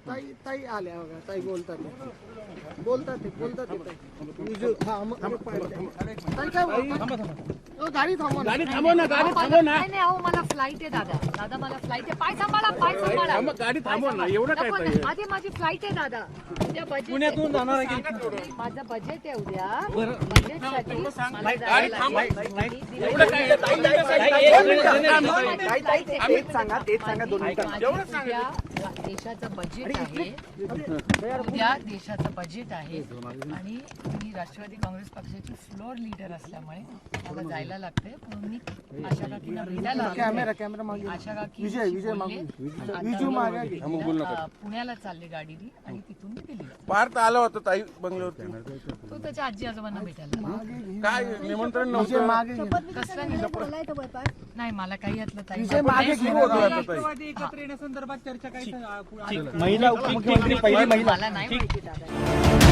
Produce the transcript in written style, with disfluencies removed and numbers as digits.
ताई ताई आल्या बघा, ताई बोलतात गाडी थांबव ना, गाडी थांबव ना. नाही अहो मला फ्लाईट आहे दादा मला फ्लाईट आहे. पाय सांभाळा गाडी थांबव ना. एवढं काय ताई? आधी माझी फ्लाईट आहे दादा. उद्या बजेट पुण्यातून जाणार आहे की माझं बजेट आहे उद्या. बजेटसाठी मला जायला लागेल. एवढं काय? तेच सांगा 2 मिनिटं. उद्या देशाचं बजेट आहे. उद्या देशाचं बजेट आहे आणि मी राष्ट्रवादी काँग्रेस पक्षाची फ्लोअर लीडर असल्यामुळे मला जायला लागते. म्हणून मी आशा काकींना भेटायला कॅमेरा मागे आशा काकी विजय मागे पुण्याला चालले गाडीनी आणि तिथून मी दिली. पार्थ आला होता ताई बंगल्यावरती. तो त्याच्या आजी आजोबांना भेटायला. काय निमंत्रण नव्हतं? कसलं नाही मला काही यातलं ताई एकत्र येण्यासंदर्भात चर्चा काही महिला उपमुख्यमंत्री पहिली महिला मला नाही माहिती दादा.